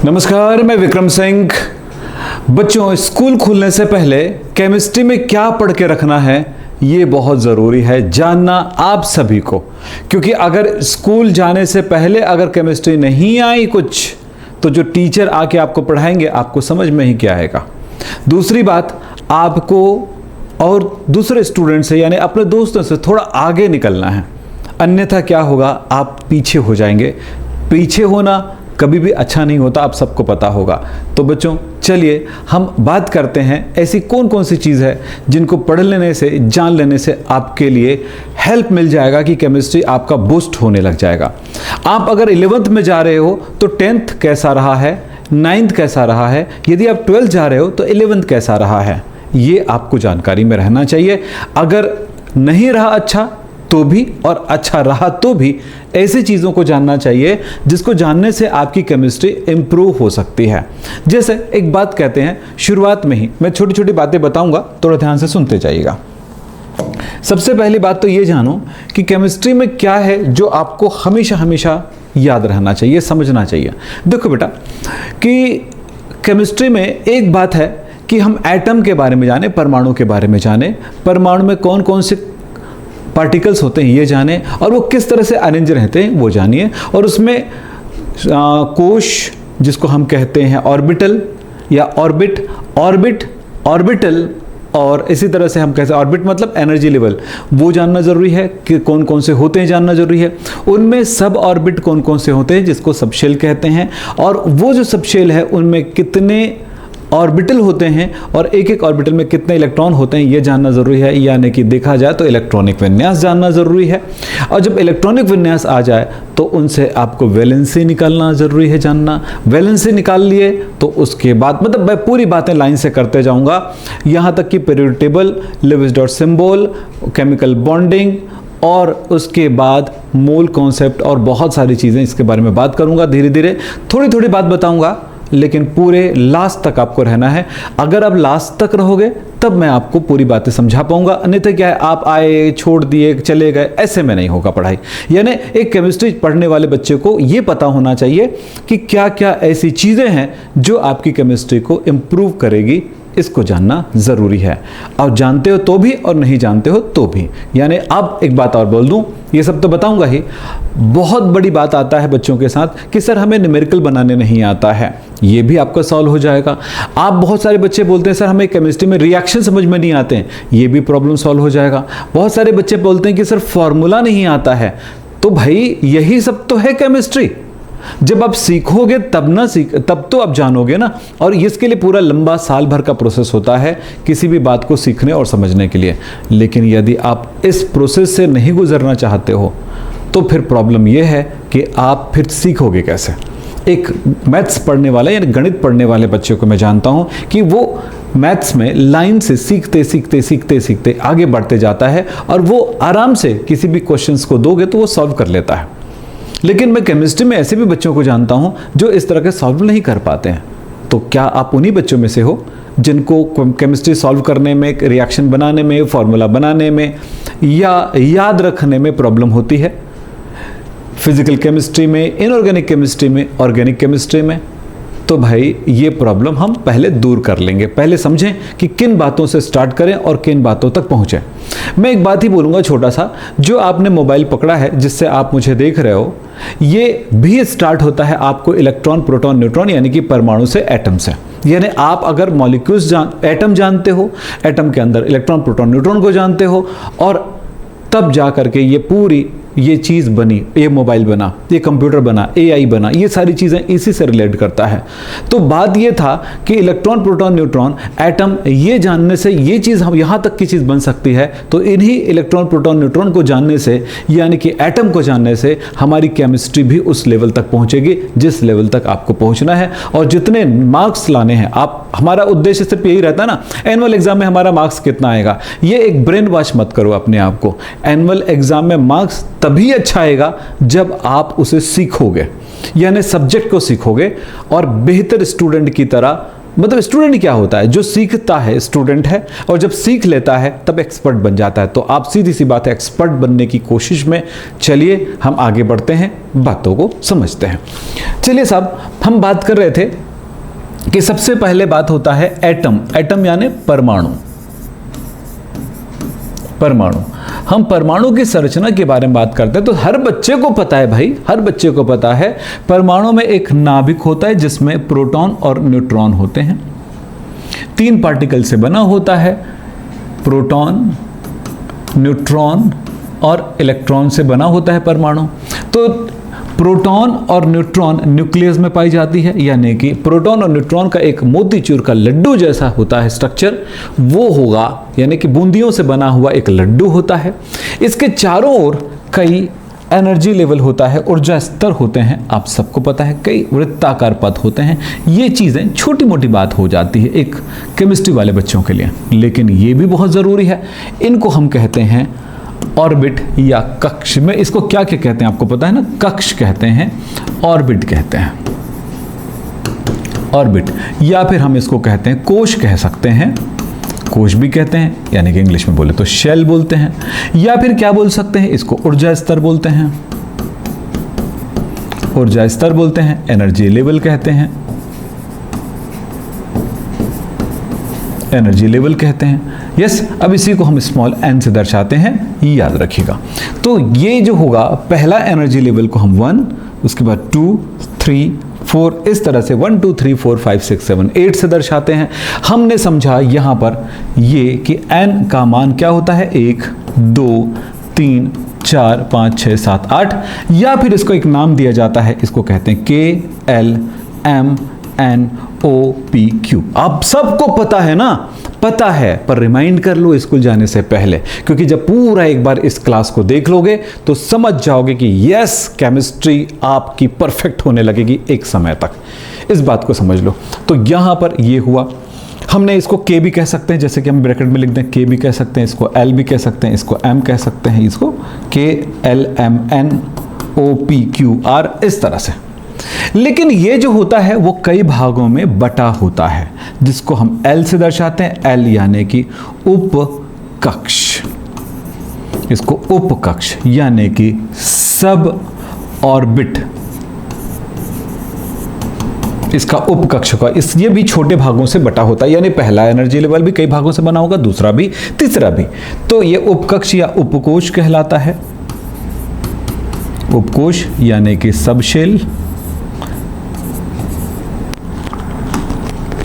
नमस्कार, मैं विक्रम सिंह। बच्चों, स्कूल खुलने से पहले केमिस्ट्री में क्या पढ़ के रखना है ये बहुत ज़रूरी है जानना आप सभी को, क्योंकि अगर स्कूल जाने से पहले अगर केमिस्ट्री नहीं आई कुछ तो जो टीचर आके आपको पढ़ाएंगे आपको समझ में ही क्या आएगा। दूसरी बात, आपको और दूसरे स्टूडेंट से यानी अपने दोस्तों से थोड़ा आगे निकलना है, अन्यथा क्या होगा, आप पीछे हो जाएंगे। पीछे होना कभी भी अच्छा नहीं होता, आप सबको पता होगा। तो बच्चों चलिए हम बात करते हैं ऐसी कौन कौन सी चीज़ है जिनको पढ़ लेने से, जान लेने से आपके लिए हेल्प मिल जाएगा कि केमिस्ट्री आपका बूस्ट होने लग जाएगा। आप अगर 11th में जा रहे हो तो 10th कैसा रहा है, 9th कैसा रहा है, यदि आप 12th जा रहे हो तो 11th कैसा रहा है, ये आपको जानकारी में रहना चाहिए। अगर नहीं रहा अच्छा तो भी और अच्छा रहा तो भी ऐसी चीज़ों को जानना चाहिए जिसको जानने से आपकी केमिस्ट्री इम्प्रूव हो सकती है। जैसे एक बात कहते हैं, शुरुआत में ही मैं छोटी छोटी बातें बताऊंगा, थोड़ा ध्यान से सुनते जाइएगा। सबसे पहली बात तो ये जानो कि केमिस्ट्री में क्या है जो आपको हमेशा हमेशा याद रहना चाहिए, समझना चाहिए। देखो बेटा कि केमिस्ट्री में एक बात है कि हम एटम के बारे में जाने, परमाणु के बारे में जाने, परमाणु में कौन कौन से पार्टिकल्स होते हैं ये जाने, और वो किस तरह से अरेंज रहते हैं वो जानिए। और उसमें कोश जिसको हम कहते हैं ऑर्बिटल या ऑर्बिटल, और इसी तरह से हम कहते हैं ऑर्बिट मतलब एनर्जी लेवल, वो जानना ज़रूरी है कि कौन कौन से होते हैं, जानना ज़रूरी है। उनमें सब ऑर्बिट कौन कौन से होते हैं जिसको सबशेल कहते हैं, और वो जो सबशेल है उनमें कितने ऑर्बिटल होते हैं और एक एक ऑर्बिटल में कितने इलेक्ट्रॉन होते हैं ये जानना ज़रूरी है। यानी कि देखा जाए तो इलेक्ट्रॉनिक विन्यास जानना ज़रूरी है, और जब इलेक्ट्रॉनिक विन्यास आ जाए तो उनसे आपको वैलेंसी निकालना ज़रूरी है, जानना। वैलेंसी निकाल लिए तो उसके बाद मतलब मैं पूरी बातें लाइन से करते जाऊँगा यहाँ तक कि periodic table, Lewis dot symbol, chemical bonding, और उसके बाद मोल कॉन्सेप्ट और बहुत सारी चीज़ें इसके बारे में बात करूँगा। धीरे धीरे थोड़ी थोड़ी बात बताऊँगा, लेकिन पूरे लास्ट तक आपको रहना है। अगर आप लास्ट तक रहोगे तब मैं आपको पूरी बातें समझा पाऊंगा, अन्यथा क्या है, आप आए छोड़ दिए चले गए, ऐसे में नहीं होगा पढ़ाई। यानी एक केमिस्ट्री पढ़ने वाले बच्चे को ये पता होना चाहिए कि क्या क्या ऐसी चीज़ें हैं जो आपकी केमिस्ट्री को इम्प्रूव करेगी, इसको जानना ज़रूरी है। और जानते हो तो भी और नहीं जानते हो तो भी। यानी अब एक बात और बोल दूं, ये सब तो बताऊंगा ही, बहुत बड़ी बात आता है बच्चों के साथ कि सर हमें न्यूमेरिकल बनाने नहीं आता है, ये भी आपका सॉल्व हो जाएगा। आप बहुत सारे बच्चे बोलते हैं सर हमें केमिस्ट्री में रिएक्शन समझ में नहीं आते हैं, ये भी प्रॉब्लम सॉल्व हो जाएगा। बहुत सारे बच्चे बोलते हैं कि सर फॉर्मूला नहीं आता है, तो भाई यही सब तो है केमिस्ट्री। जब आप सीखोगे तब तो आप जानोगे ना, और इसके लिए पूरा लंबा साल भर का प्रोसेस होता है किसी भी बात को सीखने और समझने के लिए। लेकिन यदि आप इस प्रोसेस से नहीं गुजरना चाहते हो तो फिर प्रॉब्लम यह है कि आप फिर सीखोगे कैसे। एक मैथ्स पढ़ने वाला या गणित पढ़ने वाले बच्चे को मैं जानता हूं कि वो मैथ्स में लाइन से सीखते सीखते सीखते सीखते आगे बढ़ते जाता है, और वो आराम से किसी भी क्वेश्चंस को दोगे तो वो सॉल्व कर लेता है। लेकिन मैं केमिस्ट्री में ऐसे भी बच्चों को जानता हूं जो इस तरह के सॉल्व नहीं कर पाते हैं। तो क्या आप उन्हीं बच्चों में से हो जिनको केमिस्ट्री सॉल्व करने में, रिएक्शन बनाने में, फॉर्मूला बनाने में या याद रखने में प्रॉब्लम होती है? फिजिकल केमिस्ट्री में, इनऑर्गेनिक केमिस्ट्री में, ऑर्गेनिक केमिस्ट्री में? तो भाई ये प्रॉब्लम हम पहले दूर कर लेंगे। पहले समझें कि किन बातों से स्टार्ट करें और किन बातों तक पहुंचें। मैं एक बात ही बोलूँगा छोटा सा, जो आपने मोबाइल पकड़ा है जिससे आप मुझे देख रहे हो, ये भी स्टार्ट होता है आपको इलेक्ट्रॉन, प्रोटॉन, न्यूट्रॉन यानी कि परमाणु से, एटम से। यानी आप अगर मॉलिक्यूल्स एटम जानते हो, एटम के अंदर इलेक्ट्रॉन, प्रोटॉन, न्यूट्रॉन को जानते हो, और तब जा करके ये पूरी ये चीज़ बनी, ये मोबाइल बना, ये कंप्यूटर बना, एआई बना, ये सारी चीज़ें इसी से रिलेट करता है। तो बात ये था कि इलेक्ट्रॉन, प्रोटॉन, न्यूट्रॉन, एटम, ये जानने से ये चीज़ हम यहाँ तक की चीज़ बन सकती है। तो इन्हीं इलेक्ट्रॉन, प्रोटॉन, न्यूट्रॉन को जानने से यानी कि एटम को जानने से हमारी केमिस्ट्री भी उस लेवल तक पहुँचेगी जिस लेवल तक आपको पहुँचना है। और जितने मार्क्स लाने हैं आप, हमारा उद्देश्य सिर्फ यही रहता है ना, एनुअल एग्जाम में हमारा मार्क्स कितना आएगा, ये एक ब्रेन वॉश मत करो अपने आप को। एनुअल एग्जाम में मार्क्स तभी अच्छा आएगा जब आप उसे सीखोगे, यानी सब्जेक्ट को सीखोगे और बेहतर स्टूडेंट की तरह मतलब स्टूडेंट क्या होता है? जो सीखता है स्टूडेंट है, और जब सीख लेता है तब एक्सपर्ट बन जाता है। तो आप सीधी सी बात है, एक्सपर्ट बनने की कोशिश में चलिए हम आगे बढ़ते हैं, बातों को समझते हैं। चलिए साहब, हम बात कर रहे थे कि सबसे पहले बात होता है एटम। एटम यानी परमाणु। परमाणु, हम परमाणु की संरचना के बारे में बात करते हैं तो हर बच्चे को पता है भाई, हर बच्चे को पता है परमाणु में एक नाभिक होता है जिसमें प्रोटॉन और न्यूट्रॉन होते हैं। 3 पार्टिकल से बना होता है, प्रोटॉन, न्यूट्रॉन और इलेक्ट्रॉन से बना होता है परमाणु। तो प्रोटॉन और न्यूट्रॉन न्यूक्लियस में पाई जाती है, यानी कि प्रोटॉन और न्यूट्रॉन का एक मोतीचूर का लड्डू जैसा होता है स्ट्रक्चर, वो होगा, यानी कि बूंदियों से बना हुआ एक लड्डू होता है। इसके चारों ओर कई एनर्जी लेवल होता है, ऊर्जा स्तर होते हैं, आप सबको पता है, कई वृत्ताकार पथ होते हैं। ये चीज़ें छोटी मोटी बात हो जाती है एक केमिस्ट्री वाले बच्चों के लिए, लेकिन ये भी बहुत ज़रूरी है। इनको हम कहते हैं ऑर्बिट या कक्ष। में इसको क्या क्या कहते हैं आपको पता है ना? कक्ष कहते हैं, ऑर्बिट कहते हैं, ऑर्बिट, या फिर हम इसको कहते हैं कोश कह सकते हैं, कोश भी कहते हैं, यानी कि इंग्लिश में बोले तो शेल बोलते हैं, या फिर क्या बोल सकते हैं, इसको ऊर्जा स्तर बोलते हैं, ऊर्जा स्तर बोलते हैं, एनर्जी लेवल कहते हैं, एनर्जी लेवल कहते हैं। यस, अब इसी को हम स्मॉल n से दर्शाते हैं, ये याद रखिएगा। तो ये जो होगा, पहला एनर्जी लेवल को हम 1, उसके बाद 2, 3, 4, इस तरह से 1, 2, 3, 4, 5, 6, 7, 8 से दर्शाते हैं। हमने समझा यहाँ पर ये कि n का मान क्या होता है, 1, 2, 3, 4, 5, 6, 7, 8, या फिर इसको एक नाम दिया जाता है, इसको कहते हैं K, L, M, N, O, P, Q। आप सबको पता है ना? पता है, पर रिमाइंड कर लो स्कूल जाने से पहले, क्योंकि जब पूरा एक बार इस क्लास को देख लोगे तो समझ जाओगे कि यस, केमिस्ट्री आपकी परफेक्ट होने लगेगी एक समय तक। इस बात को समझ लो। तो यहां पर ये हुआ, हमने इसको K भी कह सकते हैं, जैसे कि हम ब्रैकेट में लिख दें, K भी कह सकते हैं, इसको L भी कह सकते हैं, इसको M कह सकते हैं, इसको K, L, M, N, O, P, Q, R, इस तरह से। लेकिन ये जो होता है वो कई भागों में बटा होता है, जिसको हम L से दर्शाते हैं, L यानी कि उपकक्ष, इसको उपकक्ष यानी कि सब ऑर्बिट, इसका उपकक्ष का, ये भी छोटे भागों से बटा होता है, यानी पहला एनर्जी लेवल भी कई भागों से बना होगा, दूसरा भी, तीसरा भी। तो ये उपकक्ष या उपकोश कहलाता है। उपकोश यानी कि सब शेल,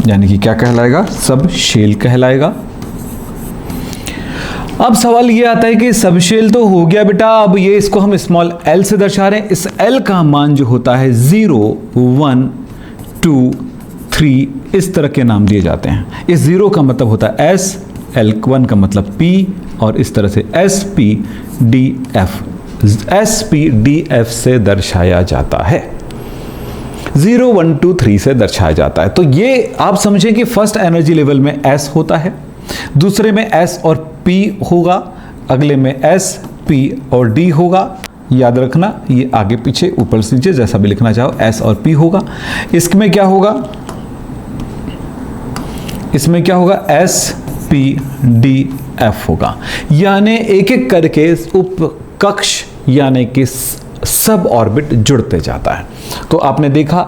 यानी कि क्या कहलाएगा, सब शेल कहलाएगा। अब सवाल ये आता है कि सब शेल तो हो गया बेटा, अब ये इसको हम स्मॉल l से दर्शा रहे हैं। इस l का मान जो होता है 0, 1, 2, 3, इस तरह के नाम दिए जाते हैं। इस 0 का मतलब होता है S, L1 का मतलब P, और इस तरह से SPDF, SPDF से दर्शाया जाता है, 0, 1, 2, 3 से दर्शाया जाता है। तो ये आप समझें कि फर्स्ट एनर्जी लेवल में S होता है, दूसरे में S और P होगा, अगले में S, P और D होगा। याद रखना, ये आगे पीछे ऊपर से नीचे जैसा भी लिखना चाहो, S और P होगा। इसमें क्या होगा, इसमें क्या होगा, S, P, D, F होगा। यानी एक एक करके उपकक्ष यानी कि सब ऑर्बिट जुड़ते जाता है। तो आपने देखा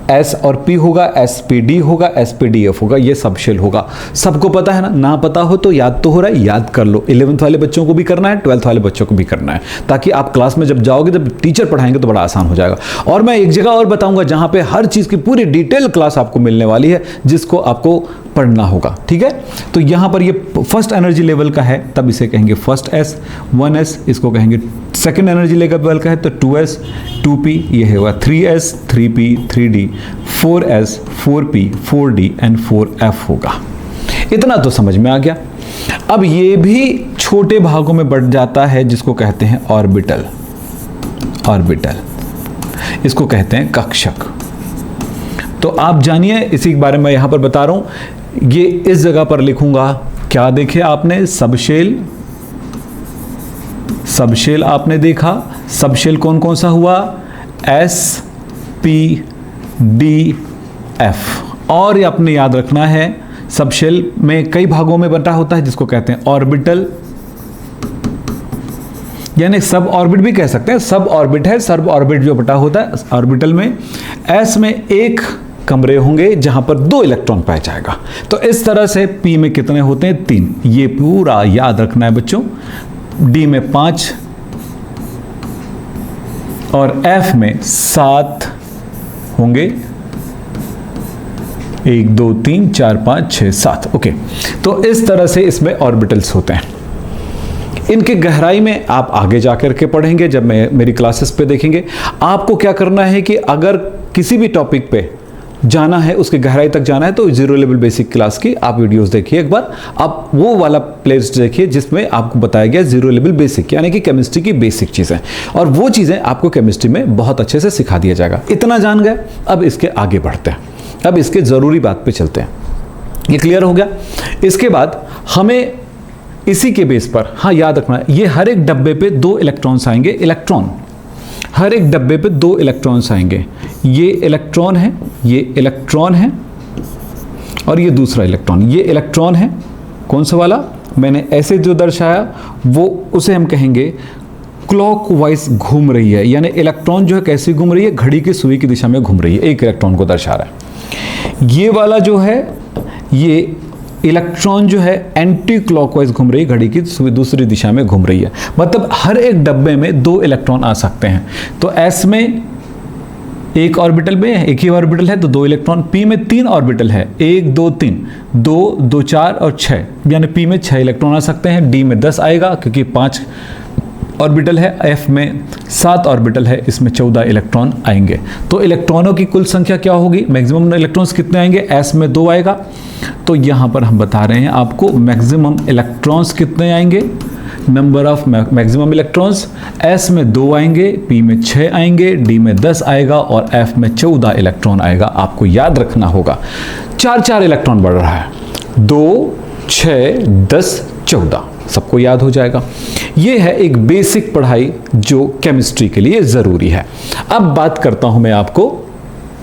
S और P होगा, SPD होगा, SPDF होगा, ये सब शेल होगा। सबको पता है ना पता हो तो याद तो हो रहा है, याद कर लो। 11th वाले बच्चों को भी करना है, 12th वाले बच्चों को भी करना है, ताकि आप क्लास में जब जाओगे, जब टीचर पढ़ाएंगे तो बड़ा आसान हो जाएगा। और मैं एक जगह और बताऊंगा जहां पे हर चीज की पूरी डिटेल क्लास आपको मिलने वाली है, जिसको आपको पढ़ना होगा, ठीक है। तो यहां पर ये फर्स्ट एनर्जी लेवल का है, तब इसे कहेंगे फर्स्ट S, 1S, इसको कहेंगे सेकेंड एनर्जी लेवल का है तो 2S, 2P, ये होगा 3S, 3P, 3D, 4S, 4P, 4D and 4F होगा। इतना तो समझ में आ गया। अब ये भी छोटे भागों में बढ़ जाता है, जिसको कहते हैं ऑर्बिटल, ऑर्बिटल, इसको कहते हैं कक्षक। तो आप जानिए, इसी के बारे में यहां पर बता रहा हूं। ये इस जगह पर लिखूंगा, क्या देखे आपने, सबशेल, सबशेल आपने देखा। सबशेल कौन कौन सा हुआ, S, P, D, F, और ये आपने याद रखना है, सब शेल में कई भागों में बंटा होता है जिसको कहते हैं ऑर्बिटल, यानी सब ऑर्बिट भी कह सकते हैं। सब ऑर्बिट है, सब ऑर्बिट जो बटा होता है ऑर्बिटल में। एस में एक कमरे होंगे जहां पर 2 इलेक्ट्रॉन पाया जाएगा। तो इस तरह से पी में कितने होते हैं? 3। ये पूरा याद रखना है बच्चों। डी में 5 और एफ में 7 होंगे। 1 2 3 4 5 6 7। ओके, तो इस तरह से इसमें ऑर्बिटल्स होते हैं। इनकी गहराई में आप आगे जाकर के पढ़ेंगे, जब मैं मेरी क्लासेस पे देखेंगे। आपको क्या करना है कि अगर किसी भी टॉपिक पे जाना है, उसकी गहराई तक जाना है, तो जीरो लेवल बेसिक क्लास की आप वीडियोस देखिए एक बार। आप वो वाला प्लेलिस्ट देखिए जिसमें आपको बताया गया जीरो लेवल बेसिक, यानी कि केमिस्ट्री की बेसिक चीज़ें, और वो चीज़ें आपको केमिस्ट्री में बहुत अच्छे से सिखा दिया जाएगा। इतना जान गए, अब इसके आगे बढ़ते हैं। अब इसके ज़रूरी बात पे चलते हैं। ये क्लियर हो गया। इसके बाद हमें इसी के बेस पर, हाँ याद रखना, ये हर एक डब्बे पे 2 इलेक्ट्रॉन्स आएंगे। इलेक्ट्रॉन, हर एक डब्बे पे 2 इलेक्ट्रॉन्स आएंगे। ये इलेक्ट्रॉन है, ये इलेक्ट्रॉन है, और ये दूसरा इलेक्ट्रॉन। ये इलेक्ट्रॉन है, कौन सा वाला मैंने ऐसे जो दर्शाया, वो उसे हम कहेंगे क्लॉकवाइज घूम रही है, यानी इलेक्ट्रॉन जो है कैसे घूम रही है? घड़ी की सुई की दिशा में घूम रही है। एक इलेक्ट्रॉन को दर्शा रहा है। ये वाला जो है, ये इलेक्ट्रॉन जो है एंटी क्लॉकवाइज घूम रही है, घड़ी की दूसरी दिशा में घूम रही है। मतलब हर एक डब्बे में 2 इलेक्ट्रॉन आ सकते हैं। तो एस में एक ऑर्बिटल में एक ही ऑर्बिटल है तो 2 इलेक्ट्रॉन। पी में 3 ऑर्बिटल है, 1 2 3, 2 2 4 और 6, यानी पी में 6 इलेक्ट्रॉन आ सकते हैं। डी में 10 आएगा क्योंकि 5 ऑर्बिटल है। एफ में 7 ऑर्बिटल है, इसमें 14 इलेक्ट्रॉन आएंगे। तो इलेक्ट्रॉनों की कुल संख्या क्या होगी? मैक्सिमम इलेक्ट्रॉन्स कितने आएंगे? एस में 2 आएगा। तो यहां पर हम बता रहे हैं आपको मैक्सिमम इलेक्ट्रॉन्स कितने आएंगे, number of maximum electrons. S में 2 आएंगे, पी में 6 आएंगे, डी में 10 आएगा और एफ में 14 इलेक्ट्रॉन आएगा। आपको याद रखना होगा 4 इलेक्ट्रॉन बढ़ रहा है, 2 6 10 14, सबको याद हो जाएगा। ये है एक बेसिक पढ़ाई जो केमिस्ट्री के लिए ज़रूरी है। अब बात करता हूं मैं आपको,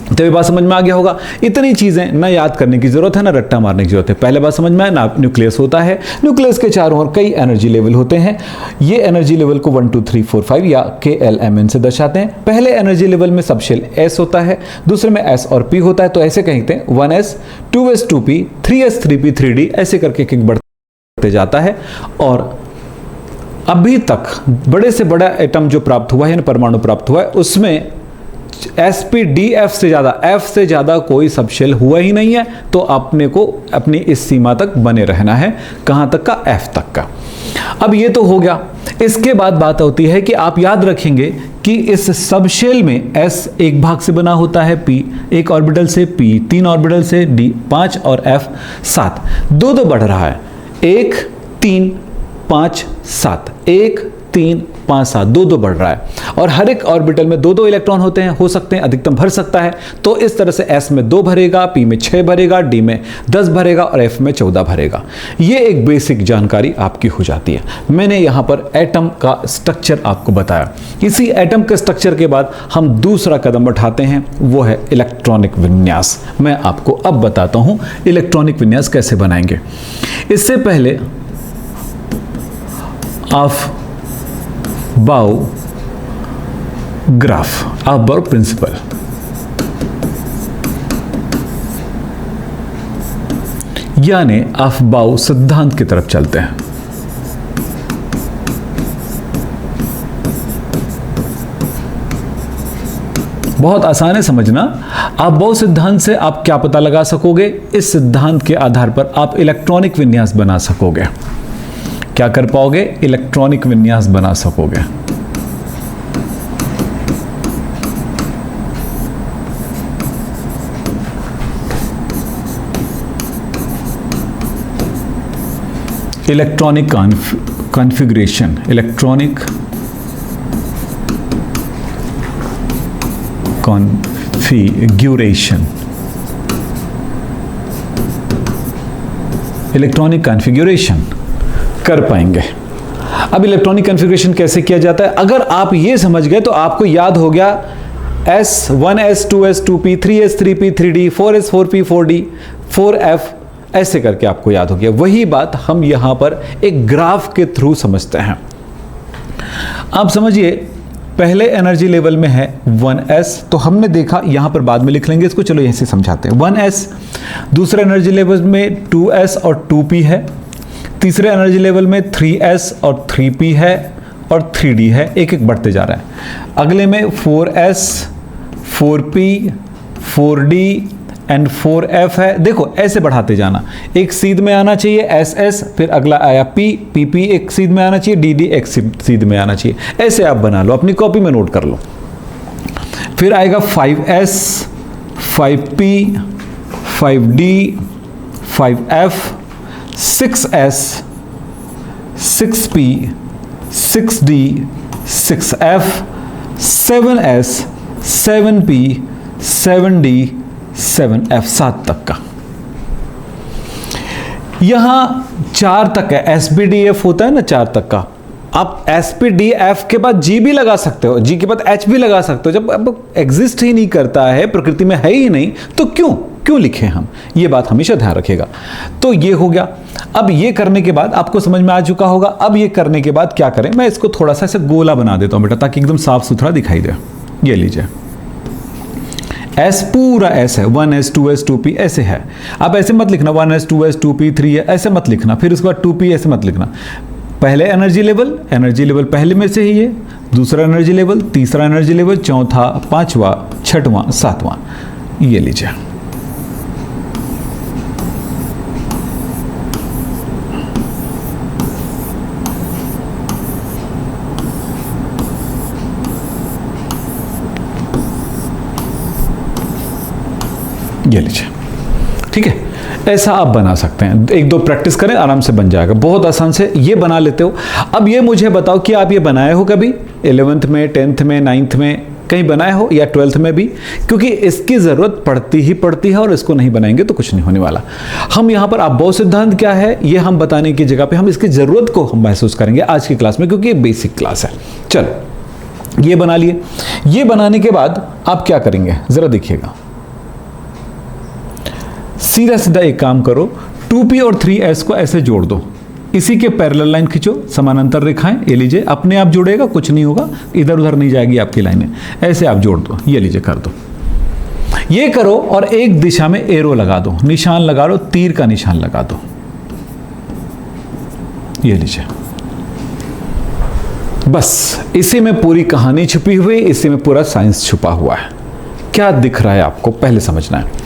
तो ये बात समझ में आ गया होगा। इतनी चीज़ें ना याद करने की ज़रूरत है ना रट्टा मारने की ज़रूरत है। पहले बात समझ में आए ना, न्यूक्लियस होता है, न्यूक्लियस के चारों ओर कई एनर्जी लेवल होते हैं। ये एनर्जी लेवल को 1 2 3 4 5 या KLMN से दर्शाते हैं। पहले एनर्जी लेवल में सब शेल S होता है, दूसरे में S और P होता है। तो ऐसे कहते हैं 1S 2S 2P 3S 3P 3D, ऐसे करके एक बढ़ते जाता है। और अभी तक बड़े से बड़ा एटम जो प्राप्त हुआ है, यानी परमाणु प्राप्त हुआ है, उसमें SPDF से ज़्यादा, F से ज़्यादा कोई सब शेल हुआ ही नहीं है। तो अपने को अपनी इस सीमा तक बने रहना है। कहाँ तक का? F तक का। अब ये तो हो गया। इसके बाद बात होती है कि आप याद रखेंगे कि इस सब शेल में S एक भाग से बना होता है, P एक ऑर्बिटल से, P 3 ऑर्बिटल से, D 5 और F 7। 2 बढ़ रहा है, 1 3 5 7, 1 3 5 7, 2 बढ़ रहा है। और हर एक ऑर्बिटल में 2 इलेक्ट्रॉन होते हैं, हो सकते हैं, अधिकतम भर सकता है। तो इस तरह से S में 2 भरेगा, P में 6 भरेगा, D में 10 भरेगा और F में 14 भरेगा। ये एक बेसिक जानकारी आपकी हो जाती है। मैंने यहाँ पर एटम का स्ट्रक्चर आपको बताया। इसी एटम के स्ट्रक्चर के बाद हम दूसरा कदम उठाते हैं, वो है इलेक्ट्रॉनिक विन्यास। मैं आपको अब बताता हूँ इलेक्ट्रॉनिक विन्यास कैसे बनाएंगे। इससे पहले अफबाउ ग्राफ, अफबाउ प्रिंसिपल, यानी अफबाउ सिद्धांत की तरफ चलते हैं। बहुत आसान है समझना। अफबाउ सिद्धांत से आप क्या पता लगा सकोगे? इस सिद्धांत के आधार पर आप इलेक्ट्रॉनिक विन्यास बना सकोगे। क्या कर पाओगे? इलेक्ट्रॉनिक विन्यास बना सकोगे। Electronic configuration, electronic configuration, electronic configuration कर पाएंगे। अब इलेक्ट्रॉनिक कॉन्फ़िगरेशन कैसे किया जाता है? अगर आप ये समझ गए तो आपको याद हो गया S 1S 2S 2P 3S 3P 3D 4S 4P 4D 4F, ऐसे करके आपको याद हो गया। वही बात हम यहां पर एक ग्राफ के थ्रू समझते हैं। आप समझिए, पहले एनर्जी लेवल में है 1S, तो हमने देखा, यहां पर बाद में लिख लेंगे इसको, चलो यहीं से समझाते हैं। 1S, दूसरे एनर्जी लेवल में 2S और 2P है, तीसरे एनर्जी लेवल में 3S और 3P है और 3D है, एक एक बढ़ते जा रहा है। अगले में 4S 4P 4D and 4F है। देखो ऐसे बढ़ाते जाना, एक सीध में आना चाहिए SS, फिर अगला आया P, PP एक सीध में आना चाहिए, DD एक सीध में आना चाहिए। ऐसे आप बना लो, अपनी कॉपी में नोट कर लो। फिर आएगा 5S 5P 5D 5F 6S 6P 6D 6F 7S 7P 7D 7F, 7 तक का। यहां 4 तक है, SPDF होता है ना 4 तक का। आप SPDF के बाद G भी लगा सकते हो, G के बाद H भी लगा सकते हो। जब अब एग्जिस्ट ही नहीं करता है, प्रकृति में है ही नहीं, तो क्यों लिखे हम? ये बात हमेशा ध्यान रखिएगा। तो ये हो गया। अब ये करने के बाद आपको समझ में आ चुका होगा। अब ये करने के बाद क्या करें, मैं इसको थोड़ा सा ऐसे गोला बना देता हूं बेटा, ताकि एकदम साफ सुथरा दिखाई दे। ये लीजिए, S पूरा S है, 1S 2S 2P ऐसे है। अब ऐसे मत लिखना 1S 2S 2P 3 है, ऐसे मत लिखना। फिर उसके बाद 2P ऐसे मत लिखना। पहले एनर्जी लेवल पहले में से ही है, दूसरा एनर्जी लेवल, तीसरा एनर्जी लेवल, चौथा, पांचवा, छठवां, सातवां। ये लीजिए, ये लीजिए, ठीक है। ऐसा आप बना सकते हैं, एक दो प्रैक्टिस करें, आराम से बन जाएगा। बहुत आसान से ये बना लेते हो। अब ये मुझे बताओ कि आप ये बनाए हो कभी 11th में, 10th में, 9th में कहीं बनाए हो, या 12th में भी? क्योंकि इसकी ज़रूरत पड़ती है और इसको नहीं बनाएंगे तो कुछ नहीं होने वाला। हम यहाँ पर अबोव सिद्धांत क्या है ये हम बताने की जगह पे हम इसकी ज़रूरत को हम महसूस करेंगे आज की क्लास में, क्योंकि ये बेसिक क्लास है। चलो ये बना लिए। ये बनाने के बाद आप क्या करेंगे ज़रा देखिएगा। सीधा सीधा एक काम करो, 2P और 3S को ऐसे जोड़ दो, इसी के पैरेलल लाइन खींचो, समानांतर रेखाएं। ये लीजिए, अपने आप जुड़ेगा, कुछ नहीं होगा, इधर उधर नहीं जाएगी आपकी लाइनें। ऐसे आप जोड़ दो, ये लीजिए कर दो। ये करो और एक दिशा में एरो लगा दो, निशान लगा लो, तीर का निशान लगा दो। ये लीजिए, बस इसी में पूरी कहानी छुपी हुई, इसी में पूरा साइंस छुपा हुआ है। क्या दिख रहा है आपको पहले समझना है।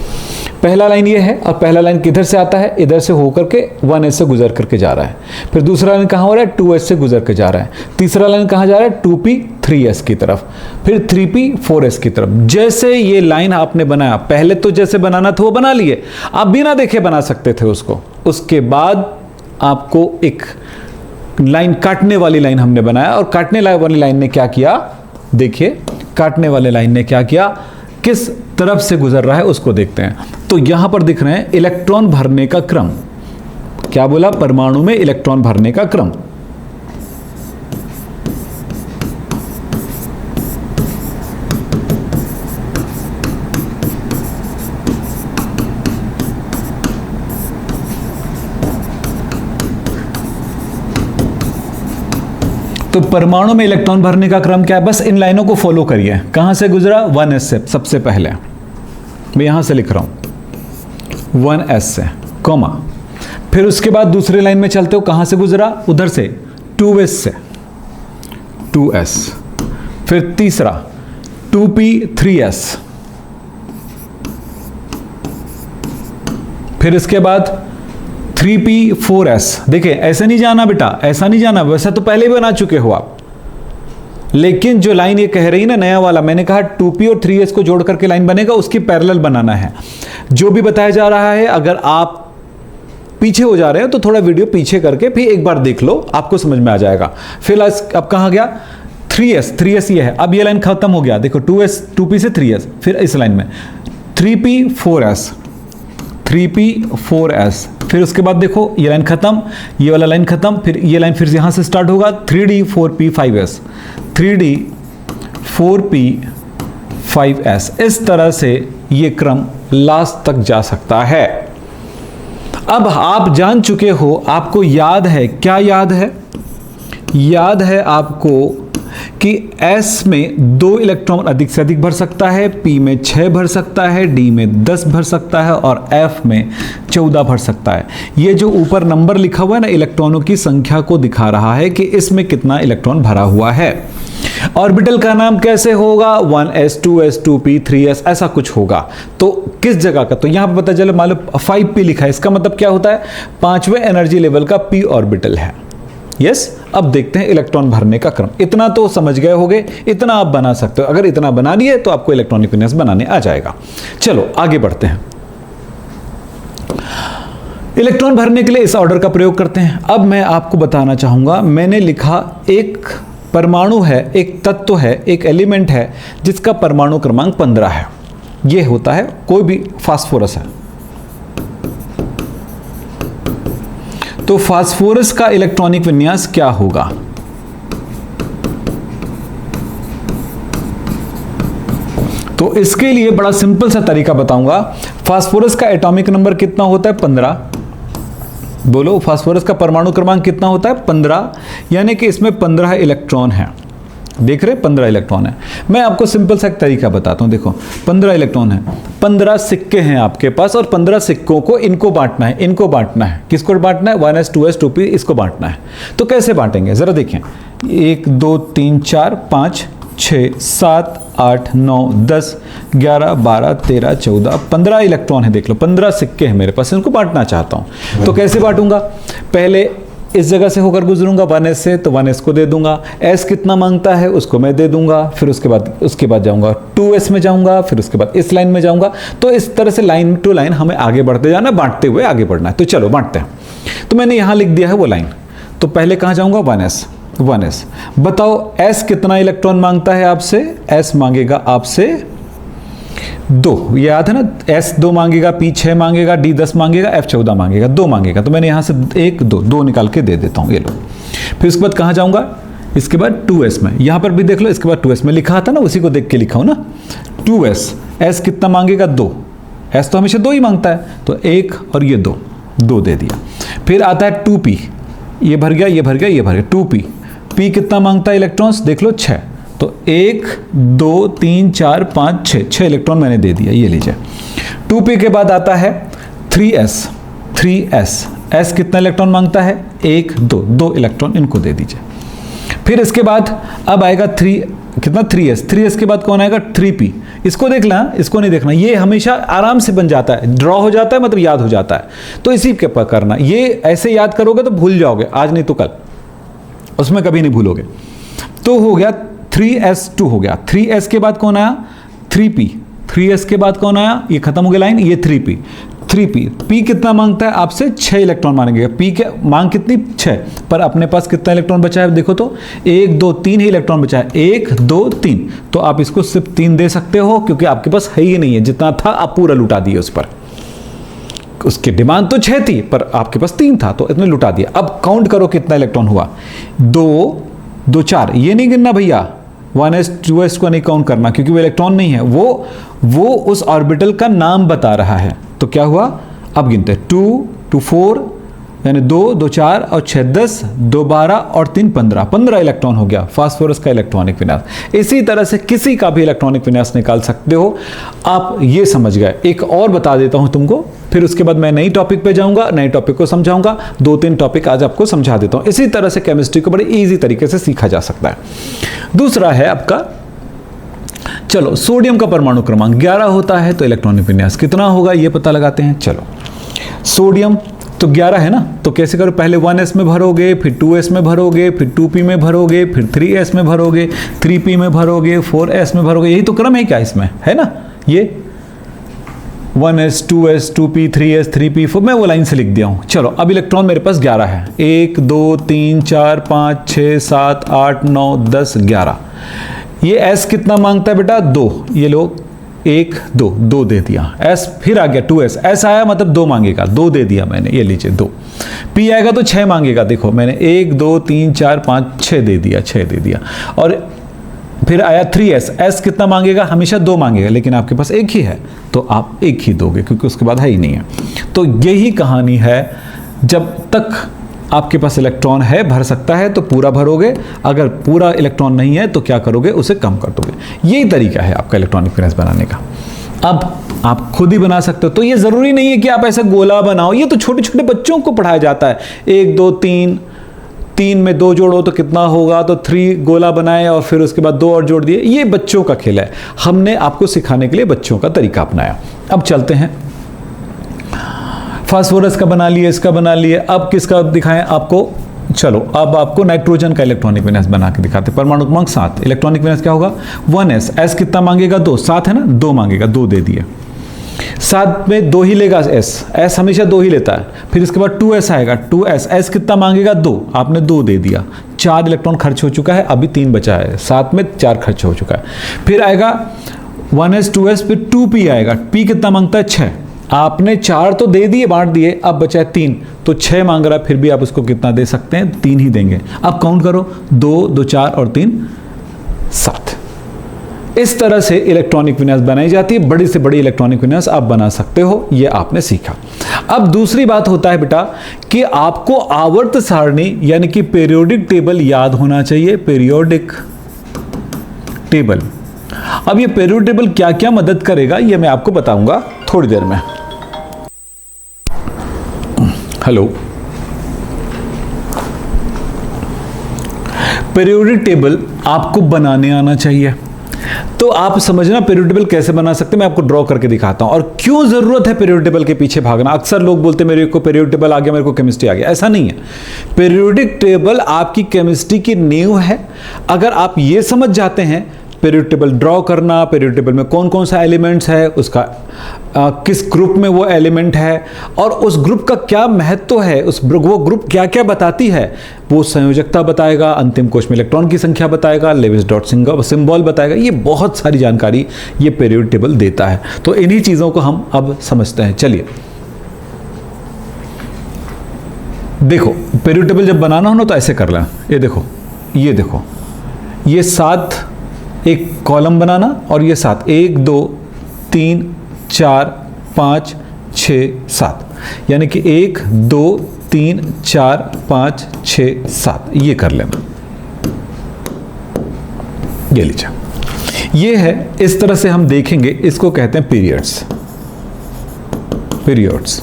पहला लाइन ये है, और पहला लाइन किधर से आता है, इधर से होकर के 1S से गुजर करके जा रहा है। फिर दूसरा लाइन कहाँ हो रहा है, 2S से गुजर के जा रहा है। तीसरा लाइन कहाँ जा रहा है, 2P 3S की तरफ, फिर 3P 4S की तरफ। जैसे ये लाइन आपने बनाया, पहले तो जैसे बनाना था वो बना लिए, आप बिना देखे बना सकते थे उसको। उसके बाद आपको एक लाइन, काटने वाली लाइन हमने बनाया, और काटने वाली लाइन ने क्या किया, देखिए काटने वाले लाइन ने क्या किया, किस तरफ से गुजर रहा है उसको देखते हैं। तो यहां पर दिख रहे हैं इलेक्ट्रॉन भरने का क्रम। क्या बोला, परमाणु में इलेक्ट्रॉन भरने का क्रम। तो परमाणु में इलेक्ट्रॉन भरने का क्रम क्या है, बस इन लाइनों को फॉलो करिए। कहां से गुजरा, 1S से सबसे पहले, मैं यहां से लिख रहा हूं 1S से, कॉमा। फिर उसके बाद दूसरी लाइन में चलते हो, कहां से गुजरा, उधर से 2S से, 2S। फिर तीसरा 2P 3S, फिर इसके बाद 3P 4S। देखिए ऐसे नहीं जाना बेटा, ऐसा नहीं जाना, वैसा तो पहले भी बना चुके हो आप। लेकिन जो लाइन ये कह रही ना, नया वाला, मैंने कहा 2P और 3S को जोड़ करके लाइन बनेगा, उसकी पैरेलल बनाना है। जो भी बताया जा रहा है, अगर आप पीछे हो जा रहे हैं तो थोड़ा वीडियो पीछे करके फिर एक बार देख लो, आपको समझ में आ जाएगा। फिर अब कहाँ गया, 3S ये है। अब ये लाइन खत्म हो गया, देखो 2P से 3S, फिर इस लाइन में 3P 4S, 3P 4S। फिर उसके बाद देखो ये लाइन खत्म, ये वाला लाइन खत्म, फिर ये लाइन फिर यहां से स्टार्ट होगा 3D 4P 5S, 3D 4P 5s। इस तरह से ये क्रम लास्ट तक जा सकता है। अब आप जान चुके हो, आपको याद है, क्या याद है? याद है आपको कि S में 2 इलेक्ट्रॉन अधिक से अधिक भर सकता है, P में 6 भर सकता है, D में 10 भर सकता है और F में 14 भर सकता है। ये जो ऊपर नंबर लिखा हुआ है ना, इलेक्ट्रॉनों की संख्या को दिखा रहा है कि इसमें कितना इलेक्ट्रॉन भरा हुआ है। ऑर्बिटल का नाम कैसे होगा? 1s 2s 2p 3s ऐसा कुछ होगा। तो किस जगह का? तो यहां पर पता चले मान लो 5p लिखा है, इसका मतलब क्या होता है? 5वें एनर्जी लेवल का p ऑर्बिटल है। यस, अब देखते हैं इलेक्ट्रॉन भरने का क्रम। इतना तो समझ गए होगे, इतना आप बना सकते हो। अगर इतना बना लिए तो आपको इलेक्ट्रॉनिक विन्यास बनाने आ जाएगा। चलो आगे बढ़ते हैं। इलेक्ट्रॉन भरने के लिए इस ऑर्डर का प्रयोग करते हैं। अब मैं आपको बताना चाहूंगा, मैंने लिखा एक परमाणु है, एक तत्व है, एक एलिमेंट है जिसका परमाणु क्रमांक 15 है। यह होता है कोई भी फास्फोरस है। तो फास्फोरस का इलेक्ट्रॉनिक विन्यास क्या होगा? तो इसके लिए बड़ा सिंपल सा तरीका बताऊंगा। फास्फोरस का एटॉमिक नंबर कितना होता है? 15। बोलो, फास्फोरस का परमाणु क्रमांक कितना होता है? 15। यानी कि इसमें 15 इलेक्ट्रॉन है। देख रहे, 15 इलेक्ट्रॉन है। मैं आपको सिंपल सा एक तरीका बताता हूं। देखो, 15 इलेक्ट्रॉन है, 15 सिक्के हैं आपके पास और 15 सिक्कों को इनको बांटना है, इनको बांटना है। किसको बांटना है? 1s 2s 2p इसको बांटना है। तो कैसे बांटेंगे जरा देखें। 1 2 3 4 5 6 7 8 9 10 11 12 13 14 15 इलेक्ट्रॉन है। देख लो, 15 सिक्के हैं मेरे पास, इनको बांटना चाहता हूं। तो कैसे बांटूंगा? पहले इस जगह से होकर गुजरूंगा 1s से, तो 1s को दे दूंगा। s कितना मांगता है उसको मैं दे दूंगा। फिर उसके बाद जाऊंगा 2s में जाऊंगा, फिर उसके बाद इस लाइन में जाऊंगा। तो इस तरह से लाइन टू लाइन हमें आगे बढ़ते जाना, बांटते हुए आगे बढ़ना है। तो चलो बांटते हैं। तो मैंने यहां लिख दिया है वो लाइन। तो पहले कहां जाऊंगा? 1s। बताओ s कितना इलेक्ट्रॉन मांगता है आपसे? s मांगेगा आपसे 2। ये याद है ना, S 2 मांगेगा, P 6 मांगेगा, D 10 मांगेगा, F 14 मांगेगा, 2 मांगेगा। तो मैंने यहां से 1 2 निकाल के दे देता हूं। ये लो। फिर उसके बाद कहां जाऊंगा? इसके बाद 2s में। यहां पर भी देख लो, इसके बाद 2s में लिखा था ना, उसी को देख के लिखा हूं ना। 2s, S कितना मांगेगा? 2। S तो हमेशा 2 ही मांगता है, तो 1 और ये 2 दे दिया। फिर आता है 2p, ये भर गया, ये भर गया, ये भर गया। 2p, P कितना मांगता है इलेक्ट्रॉन्स? देख लो 6। तो 1 2 3 4 5 6 इलेक्ट्रॉन मैंने दे दिया। ये लीजिए। 2p के बाद आता है 3s। s कितना इलेक्ट्रॉन मांगता है? 1 2 इलेक्ट्रॉन इनको दे दीजिए। फिर इसके बाद अब आएगा 3s के बाद कौन आएगा? 3p। इसको देखना, इसको नहीं देखना। ये हमेशा आराम से बन जाता है, ड्रॉ हो जाता है, मतलब याद हो जाता है। तो इसी के पर करना। ये ऐसे याद करोगे तो भूल जाओगे, आज नहीं तो कल, उसमें कभी नहीं भूलोगे। तो हो गया 3s2 हो गया। 3s के बाद कौन आया? 3p। 3s के बाद कौन आया? ये खत्म हो गया लाइन, ये 3p। P कितना मांगता है आपसे? 6 इलेक्ट्रॉन मांगेगा। P के मांग कितनी? 6। पर अपने पास कितना इलेक्ट्रॉन बचा है? देखो तो 1 2 3 ही इलेक्ट्रॉन बचा है। 1 2 3। तो आप इसको सिर्फ 3 दे सकते हो, क्योंकि आपके पास है ही नहीं है। जितना था आप पूरा लुटा दिए उस पर। उसकी डिमांड तो 6 थी, पर आपके पास 3 था, तो इतने लुटा दिया। अब काउंट करो कितना इलेक्ट्रॉन हुआ। 2 2 4। ये नहीं गिनना भैया, 1s 2s को नहीं काउंट करना, क्योंकि वो इलेक्ट्रॉन नहीं है, वो उस ऑर्बिटल का नाम बता रहा है। तो क्या हुआ? अब गिनते हैं। 2 2 4, यानी 2 2 4 और 6 10, 2 12 और 3 15 इलेक्ट्रॉन हो गया फास्फोरस का इलेक्ट्रॉनिक विन्यास। इसी तरह से किसी का भी इलेक्ट्रॉनिक विन्यास निकाल सकते हो आप। ये समझ गए। एक और बता देता हूं तुमको, फिर उसके बाद मैं नई टॉपिक पे जाऊंगा, नए टॉपिक को समझाऊंगा। 2-3 टॉपिक आज आपको समझा देता हूं। इसी तरह से केमिस्ट्री को बड़े इजी तरीके से सीखा जा सकता है। दूसरा है आपका, चलो, सोडियम का परमाणु क्रमांक 11 होता है, तो इलेक्ट्रॉनिक विन्यास कितना होगा ये पता लगाते हैं। चलो, सोडियम तो 11 है ना, तो कैसे करो? पहले 1s में भरोगे, फिर 2s में भरोगे, फिर 2p में भरोगे, फिर 3s में भरोगे, 3p में भरोगे, 4s में भरोगे। यही तो क्रम है क्या इसमें, है ना? ये 1s 2s 2p 3s 3p 4, मैं वो लाइन से लिख दिया हूं। चलो, अब इलेक्ट्रॉन मेरे पास 11 है। 1 2 3 4 5 6 7 8 9 10 11। ये s कितना मांगता है बेटा? 2। ये लो, 1 2 दे दिया। s फिर आ गया 2s, s आया मतलब 2 मांगेगा, 2 दे दिया मैंने। ये लीजिए 2। p आएगा तो 6 मांगेगा। देखो मैंने 1 2 3 4 5 6 दे दिया, 6 दे दिया। और फिर आया 3s, s कितना मांगेगा, हमेशा 2 मांगेगा, लेकिन आपके पास एक ही है तो आप एक ही दोगे क्योंकि उसके बाद है ही नहीं है। तो यही कहानी है, जब तक आपके पास इलेक्ट्रॉन है, भर सकता है तो पूरा भरोगे, अगर पूरा इलेक्ट्रॉन नहीं है तो क्या करोगे, उसे कम कर दोगे। यही तरीका है आपका इलेक्ट्रॉनिक वैलेंस बनाने का। अब आप खुद ही बना सकते हो, तो ये ज़रूरी नहीं है कि आप ऐसा गोला बनाओ, ये तो छोटे छोटे बच्चों को पढ़ाया जाता है। 1 2 3, 3 में 2 जोड़ो तो कितना होगा, तो 3 गोला बनाए और फिर उसके बाद 2 और जोड़ दिए। ये बच्चों का खेल है, हमने आपको सिखाने के लिए बच्चों का तरीका अपनाया। अब चलते हैं, फास्फोरस का बना लिए, इसका बना लिए, अब किसका दिखाएं आपको, चलो अब आपको नाइट्रोजन का इलेक्ट्रॉनिक वैलेंस बना के दिखाते। परमाणु क्रमांक 7, इलेक्ट्रॉनिक वैलेंस क्या होगा, 1s, s कितना मांगेगा, 2, 7 है ना, 2 मांगेगा, 2 दे दिए। 7 में 2 ही लेगा s हमेशा 2 ही लेता है। फिर इसके बाद 2s आएगा, 2s, s कितना मांगेगा, 2, आपने 2 दे दिया, 4 इलेक्ट्रॉन खर्च हो चुका है, अभी 3 बचा है, 7 में 4 खर्च हो चुका है। फिर आएगा 1s 2s, फिर 2p आएगा, p कितना मांगता है, 6, आपने 4 तो दे दिए, बांट दिए, अब बचा है 3, तो 6 मांग रहा है, फिर भी आप उसको कितना दे सकते हैं, 3 ही देंगे। अब काउंट करो, 2 2 4 और 3 7। इस तरह से इलेक्ट्रॉनिक वैलेंस बनाई जाती है। बड़ी से बड़ी इलेक्ट्रॉनिक वैलेंस आप बना सकते हो, ये आपने सीखा। अब दूसरी बात होता है बेटा कि आपको आवर्त सारणी यानी कि पीरियोडिक टेबल याद होना चाहिए। पीरियोडिक टेबल, अब ये पीरियोडिक टेबल क्या क्या मदद करेगा ये मैं आपको बताऊंगा थोड़ी देर में। हेलो, पीरियोडिक टेबल आपको बनाने आना चाहिए। तो आप समझना पीरियोडिक टेबल कैसे बना सकते हैं, मैं आपको ड्रॉ करके दिखाता हूं। और क्यों जरूरत है पीरियोडिक टेबल के पीछे भागना। अक्सर लोग बोलते हैं मेरे को पीरियोडिक टेबल आ गया, मेरे को केमिस्ट्री आ गया। ऐसा नहीं है, पीरियोडिक टेबल आपकी केमिस्ट्री की नींव है। अगर आप ये समझ जाते हैं पीरियोडिक टेबल ड्रॉ करना, पीरियोडिक टेबल में कौन कौन सा एलिमेंट्स है, उसका किस ग्रुप में वो एलिमेंट है और उस ग्रुप का क्या महत्व है, वो ग्रुप क्या क्या बताती है, वो संयोजकता बताएगा, अंतिम कोश में इलेक्ट्रॉन की संख्या बताएगा, लेविस डॉट सिंबल बताएगा, ये बहुत सारी जानकारी ये पीरियोडिक टेबल देता है। तो इन्हीं चीज़ों को हम अब समझते हैं। चलिए देखो, पीरियोडिक टेबल जब बनाना हो ना तो ऐसे कर लेना। ये देखो, ये देखो, ये 7 एक कॉलम बनाना और ये 7, 1 2 3 4 5 6 7, यानी कि 1 2 3 4 5 6 7, ये कर लेना। ये लीजिए, ये है। इस तरह से हम देखेंगे, इसको कहते हैं पीरियड्स। पीरियड्स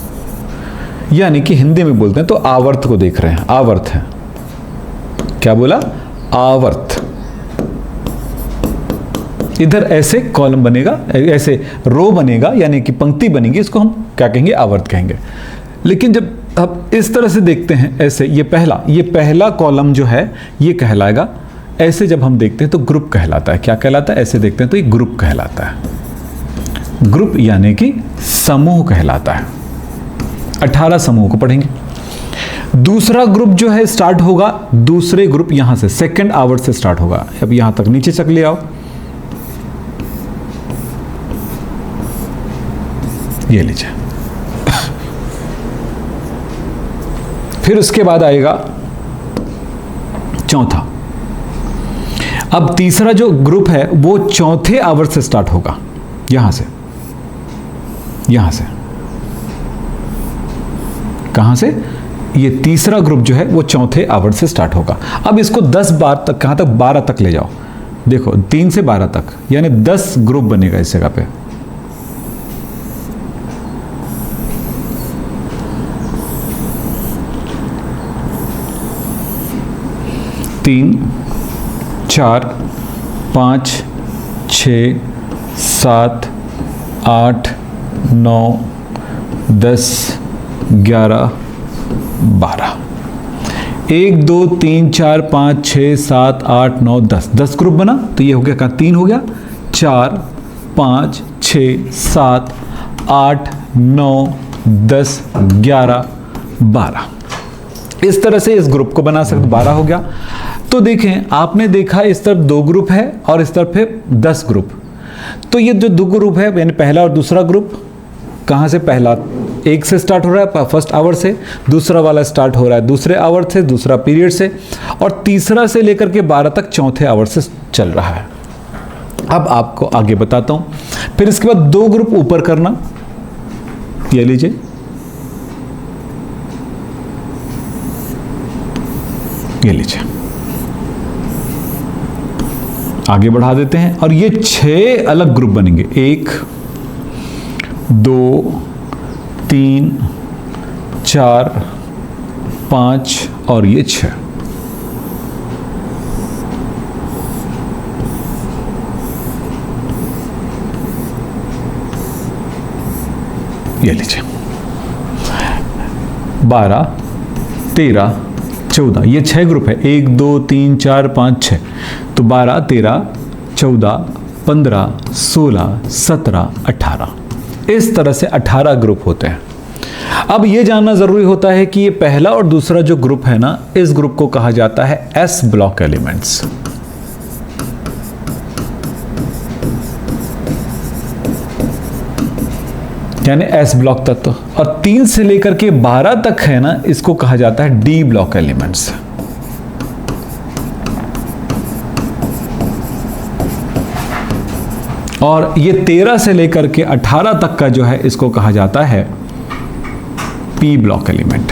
यानी कि हिंदी में बोलते हैं तो आवर्त को देख रहे हैं, आवर्त है। क्या बोला, आवर्त। इधर ऐसे कॉलम बनेगा, ऐसे रो बनेगा, यानी कि पंक्ति बनेगी, इसको हम क्या कहेंगे, आवर्त कहेंगे। लेकिन जब अब इस तरह से देखते हैं ऐसे, ये पहला कॉलम जो है ये कहलाएगा। ऐसे जब हम देखते हैं तो ग्रुप कहलाता है। क्या कहलाता है, ऐसे देखते हैं तो ये ग्रुप कहलाता है। ग्रुप यानी कि समूह कहलाता है। 18 समूह को पढ़ेंगे। दूसरा ग्रुप जो है स्टार्ट होगा, दूसरे ग्रुप यहां से सेकंड आवर्त से स्टार्ट होगा। अब यहां तक नीचे तक ले आओ, ये लीजिए। फिर उसके बाद आएगा चौथा। अब तीसरा जो ग्रुप है वो चौथे आवर्त से स्टार्ट होगा, यहां से कहां से, ये तीसरा ग्रुप जो है वो चौथे आवर्त से स्टार्ट होगा। अब इसको 10 बार तक, कहां तक, 12 तक ले जाओ। देखो 3 से 12 तक, यानी 10 ग्रुप बनेगा इस जगह पे। तीन 4 5 6 7 8 9 10 11 12, 1 2 3 4 5 6 7 8 9 10, 10 ग्रुप बना। तो ये हो गया, कहाँ 3 हो गया, 4 5 6 7 8 9 10 11 12। इस तरह से इस ग्रुप को बना सकते, 12 हो गया। तो देखें, आपने देखा इस तरफ 2 ग्रुप है और इस तरफ है 10 ग्रुप। तो ये जो 2 ग्रुप है यानी पहला और दूसरा ग्रुप, कहाँ से, पहला 1 से स्टार्ट हो रहा है फर्स्ट आवर से, दूसरा वाला स्टार्ट हो रहा है दूसरे आवर से, दूसरा पीरियड से, और तीसरा से लेकर के 12 तक चौथे आवर से चल रहा है। अब आपको आगे बताता हूं। फिर इसके बाद 2 ग्रुप ऊपर करना, ये लीजिए, ये लीजिए, आगे बढ़ा देते हैं और ये 6 अलग ग्रुप बनेंगे। 1 2 3 4 5 और ये 6। ये लीजिए, 12 13 14, ये 6 ग्रुप है। 1 2 3 4 5 6, तो 12 13 14 15 16 17 18, इस तरह से 18 ग्रुप होते हैं। अब ये जानना जरूरी होता है कि ये पहला और दूसरा जो ग्रुप है ना, इस ग्रुप को कहा जाता है एस ब्लॉक एलिमेंट्स। यानी एस ब्लॉक तत्व, और 3 से लेकर के 12 तक है ना, इसको कहा जाता है डी ब्लॉक एलिमेंट्स। और ये 13 से लेकर के 18 तक का जो है, इसको कहा जाता है पी ब्लॉक एलिमेंट।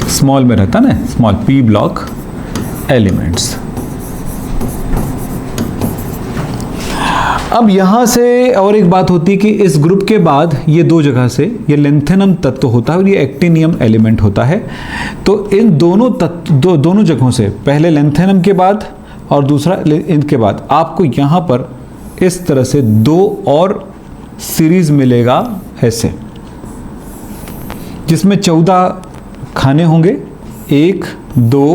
स्मॉल में रहता ना, स्मॉल पी ब्लॉक एलिमेंट्स। अब यहां से और एक बात होती है कि इस ग्रुप के बाद ये 2 जगह से ये लेंथेनम तत्व होता है और ये एक्टिनियम एलिमेंट होता है। तो इन दोनों तत्व दोनों जगहों से, पहले लेंथेनम के बाद और दूसरा इनके बाद, आपको यहां पर इस तरह से 2 और सीरीज मिलेगा ऐसे, जिसमें 14 खाने होंगे। 1 2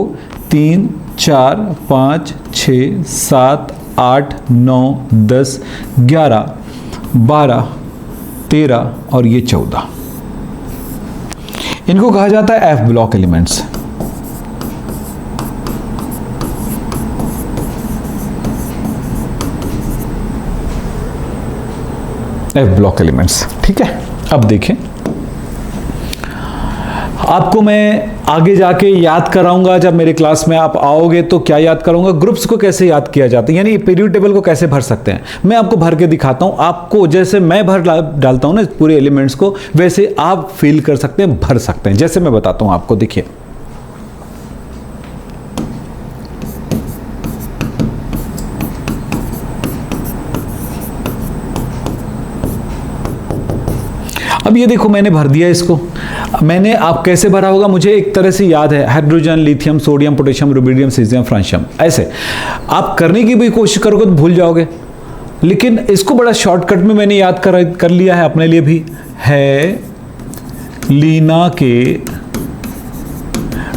3 4 5 6 7 8 9 10 11 12 13 और ये 14, इनको कहा जाता है F block elements. F block elements, ठीक है। अब देखें, आपको मैं आगे जाके याद कराऊंगा, जब मेरे क्लास में आप आओगे तो क्या याद कराऊंगा, ग्रुप्स को कैसे याद किया जाता है, यानी पीरियड टेबल को कैसे भर सकते हैं। मैं आपको भर के दिखाता हूं, आपको जैसे मैं भर डालता हूं ना पूरे एलिमेंट्स को, वैसे आप फील कर सकते हैं, भर सकते हैं, जैसे मैं बताता हूं आपको। देखिए, अब ये देखो, मैंने भर दिया इसको। मैंने आप कैसे भरा होगा, मुझे एक तरह से याद है, hydrogen, lithium, sodium, potassium, rubidium, caesium, francium, ऐसे आप करने की भी कोशिश करोगे तो भूल जाओगे, लेकिन इसको बड़ा शॉर्टकट में मैंने याद कर लिया है अपने लिए भी। है लीना के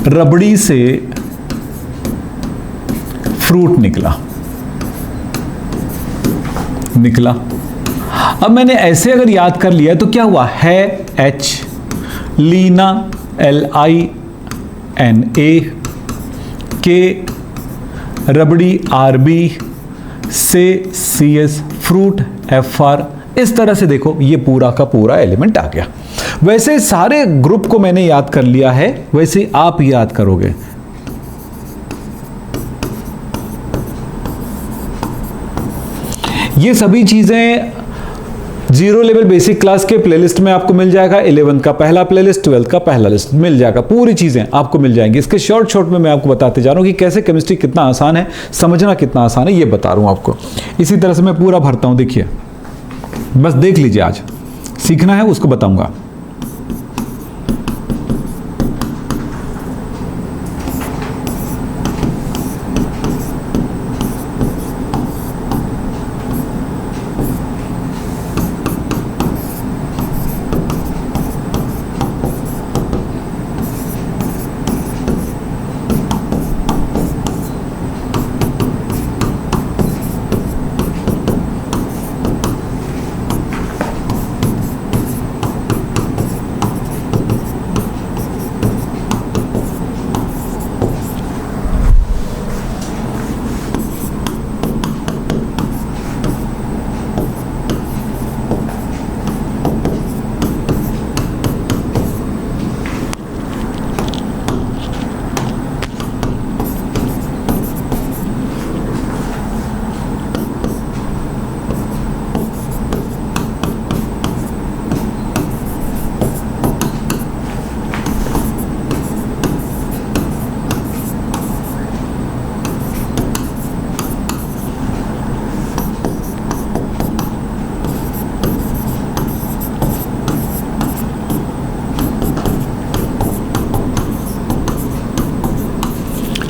रबड़ी से फ्रूट निकला। अब मैंने ऐसे अगर याद कर लिया तो क्या हुआ, है एच, लीना LINA, के रबड़ी RB, से CS, फ्रूट FR। इस तरह से देखो, ये पूरा का पूरा एलिमेंट आ गया। वैसे सारे ग्रुप को मैंने याद कर लिया है, वैसे आप याद करोगे। ये सभी चीजें 0 लेवल बेसिक क्लास के प्लेलिस्ट में आपको मिल जाएगा। 11th का पहला प्लेलिस्ट, 12th का पहला लिस्ट मिल जाएगा, पूरी चीजें आपको मिल जाएंगी। इसके शॉर्ट में मैं आपको बताते जा रहा हूं कि कैसे केमिस्ट्री कितना आसान है, समझना कितना आसान है, ये बता रहा हूं आपको। इसी तरह से मैं पूरा भरता हूं, देखिए, बस देख लीजिए, आज सीखना है उसको बताऊंगा।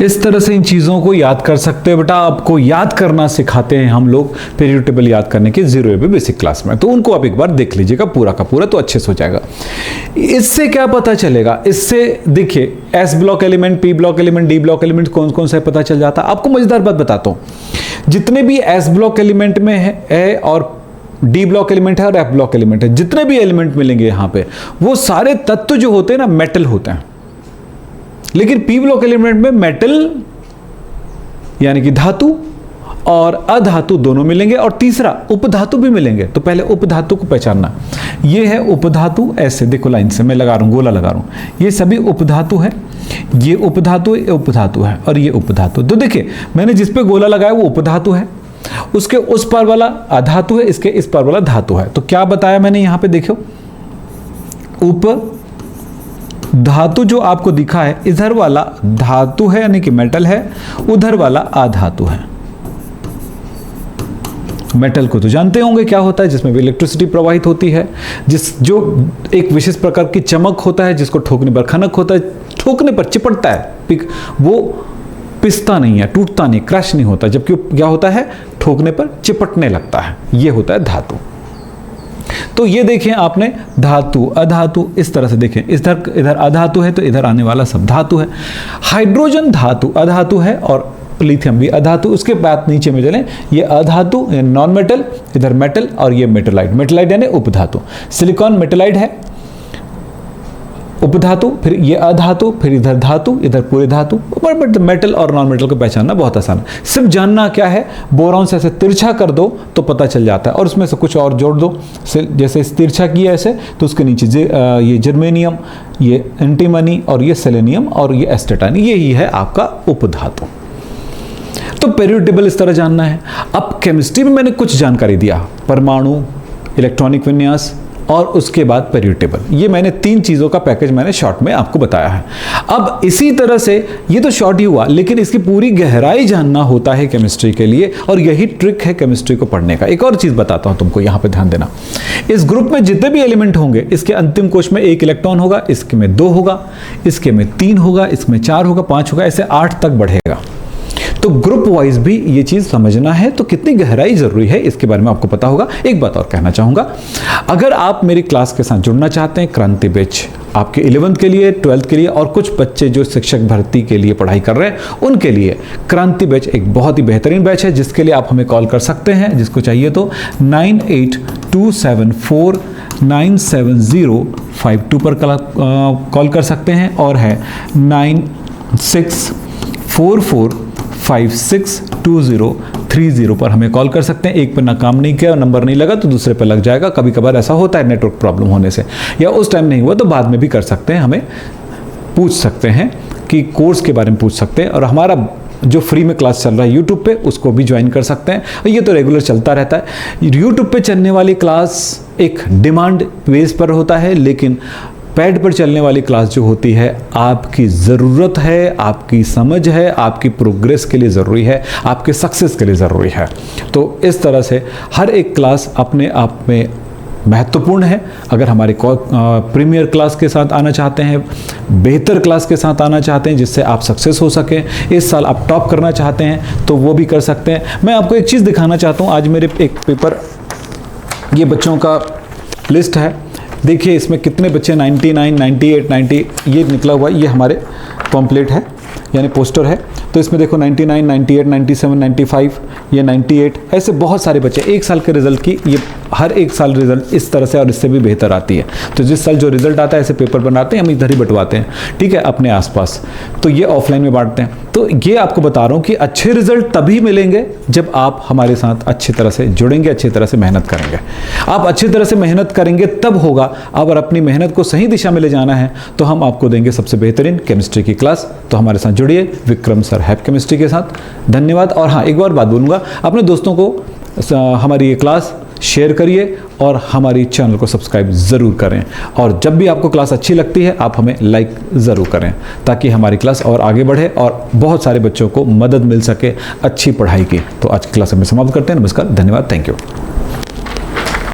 इस तरह से इन चीज़ों को याद कर सकते हैं बेटा। आपको याद करना सिखाते हैं हम लोग पीरियड टेबल याद करने के 0 AB बेसिक क्लास में, तो उनको आप एक बार देख लीजिएगा पूरा का पूरा, तो अच्छे से हो जाएगा। इससे क्या पता चलेगा, इससे देखिए S block element, P block element, D block element कौन कौन सा पता चल जाता है। आपको मजेदार बात बताता हूं, जितने भी एस ब्लॉक एलिमेंट में है और डी ब्लॉक एलिमेंट है और एफ ब्लॉक एलिमेंट है, जितने भी एलिमेंट मिलेंगे यहां पे, वो सारे तत्व जो होते हैं ना मेटल होते हैं। लेकिन पी ब्लॉक एलिमेंट में मेटल यानी कि धातु और अधातु दोनों मिलेंगे, और तीसरा उपधातु भी मिलेंगे। तो पहले उपधातु को पहचानना, ये है उपधातु, ऐसे देखो लाइन से मैं लगा रहा हूं, गोला लगा रहा हूं, ये सभी उपधातु है, ये उपधातु, ये उपधातु है और ये उपधातु। तो देखिए मैंने जिस पे गोला लगाया वो उपधातु है, उसके उस पार वाला अधातु है, इसके इस पार वाला धातु है। तो क्या बताया मैंने यहां पे, देखो उप धातु जो आपको दिखा है, इधर वाला धातु है यानी कि मेटल है, उधर वाला अधातु है। मेटल को तो जानते होंगे क्या होता है, जिसमें भी इलेक्ट्रिसिटी प्रवाहित होती है, जो एक विशेष प्रकार की चमक होता है, जिसको ठोकने पर खनक होता है, ठोकने पर चिपटता है, वो पिसता नहीं है, टूटता नहीं, क्रश नहीं होता, जबकि क्या होता है, ठोकने पर चिपटने लगता है। ये होता है धातु। तो ये देखें आपने धातु अधातु, इस तरह से देखें, इधर अधातु है तो इधर आने वाला सब धातु है। हाइड्रोजन धातु अधातु है और लिथियम भी अधातु। उसके बाद नीचे में चलें, ये अधातु नॉन मेटल, इधर मेटल और ये मेटलाइट, मेटलाइट यानी उपधातु। सिलिकॉन मेटलाइट है उपधातु, फिर ये अधातु, फिर इधर धातु, इधर पूरे धातु। बट मेटल और नॉन मेटल को पहचानना बहुत आसान है। सिर्फ जानना क्या है, बोरॉन से ऐसे तिरछा कर दो तो पता चल जाता है, और उसमें से कुछ और जोड़ दो। जैसे इस तिरछा किया ऐसे, तो उसके नीचे ये जर्मेनियम, ये एंटीमनी और ये सेलेनियम और ये एस्टेटाइन, यही है आपका उपधातु। तो पीरियड टेबल इस तरह जानना है। अब केमिस्ट्री में मैंने कुछ जानकारी दिया, परमाणु, इलेक्ट्रॉनिक विन्यास और उसके बाद पीरियड टेबल। ये मैंने 3 चीज़ों का पैकेज मैंने शॉर्ट में आपको बताया है। अब इसी तरह से ये तो शॉर्ट ही हुआ, लेकिन इसकी पूरी गहराई जानना होता है केमिस्ट्री के लिए, और यही ट्रिक है केमिस्ट्री को पढ़ने का। एक और चीज़ बताता हूँ तुमको, यहाँ पे ध्यान देना। इस ग्रुप में जितने भी एलिमेंट होंगे, इसके अंतिम कोश में 1 इलेक्ट्रॉन होगा, इसके में 2 होगा, इसके में 3 होगा, इसमें 4 होगा, 5 होगा, ऐसे 8 तक बढ़ेगा। तो ग्रुप वाइज भी ये चीज समझना है, तो कितनी गहराई जरूरी है इसके बारे में आपको पता होगा। एक बात और कहना चाहूंगा, अगर आप मेरी क्लास के साथ जुड़ना चाहते हैं, क्रांति बैच आपके 11th के लिए, 12th के लिए, और कुछ बच्चे जो शिक्षक भर्ती के लिए पढ़ाई कर रहे हैं उनके लिए क्रांति बैच एक बहुत ही बेहतरीन बैच है, जिसके लिए आप हमें कॉल कर सकते हैं, जिसको चाहिए तो 9827497052 पर कॉल कर सकते हैं, और है 9644562030 पर हमें कॉल कर सकते हैं। एक पर ना काम नहीं किया, नंबर नहीं लगा तो दूसरे पर लग जाएगा। कभी कभार ऐसा होता है नेटवर्क प्रॉब्लम होने से, या उस टाइम नहीं हुआ तो बाद में भी कर सकते हैं, हमें पूछ सकते हैं कि कोर्स के बारे में पूछ सकते हैं। और हमारा जो फ्री में क्लास चल रहा है यूट्यूब पे, उसको भी ज्वाइन कर सकते हैं। ये तो रेगुलर चलता रहता है। यूट्यूब पे चलने वाली क्लास एक डिमांड बेस पर होता है, लेकिन पैड पर चलने वाली क्लास जो होती है आपकी ज़रूरत है, आपकी समझ है, आपकी प्रोग्रेस के लिए ज़रूरी है, आपके सक्सेस के लिए ज़रूरी है। तो इस तरह से हर एक क्लास अपने आप में महत्वपूर्ण है। अगर हमारे प्रीमियर क्लास के साथ आना चाहते हैं, बेहतर क्लास के साथ आना चाहते हैं जिससे आप सक्सेस हो सकें, इस साल आप टॉप करना चाहते हैं, तो वो भी कर सकते हैं। मैं आपको एक चीज़ दिखाना चाहता हूँ। आज मेरे एक पेपर, ये बच्चों का लिस्ट है, देखिए इसमें कितने बच्चे 99, 98, 90 ये निकला हुआ, ये हमारे पम्पलेट है यानी पोस्टर है। तो इसमें देखो 99, 98, 97, 95, ये 98, ऐसे बहुत सारे बच्चे। एक साल के रिजल्ट की ये हर एक साल रिजल्ट इस तरह से और इससे भी बेहतर आती है। तो जिस साल जो रिजल्ट आता है ऐसे पेपर बनाते हैं, हम इधर ही बंटवाते हैं, ठीक है, अपने आसपास। तो ये ऑफलाइन में बांटते हैं। तो ये आपको बता रहा हूँ कि अच्छे रिजल्ट तभी मिलेंगे जब आप हमारे साथ अच्छी तरह से जुड़ेंगे, अच्छी तरह से मेहनत करेंगे। आप अच्छी तरह से मेहनत करेंगे तब होगा। अगर अपनी मेहनत को सही दिशा में ले जाना है तो हम आपको देंगे सबसे बेहतरीन केमिस्ट्री की क्लास। तो हमारे साथ जुड़िए विक्रम सर हैप केमिस्ट्री के साथ। धन्यवाद। और हाँ, एक बार बात बोलूँगा, अपने दोस्तों को हमारी ये क्लास शेयर करिए और हमारी चैनल को सब्सक्राइब ज़रूर करें। और जब भी आपको क्लास अच्छी लगती है आप हमें लाइक ज़रूर करें, ताकि हमारी क्लास और आगे बढ़े और बहुत सारे बच्चों को मदद मिल सके अच्छी पढ़ाई की। तो आज की क्लास में समाप्त करते हैं। नमस्कार, धन्यवाद, थैंक यू।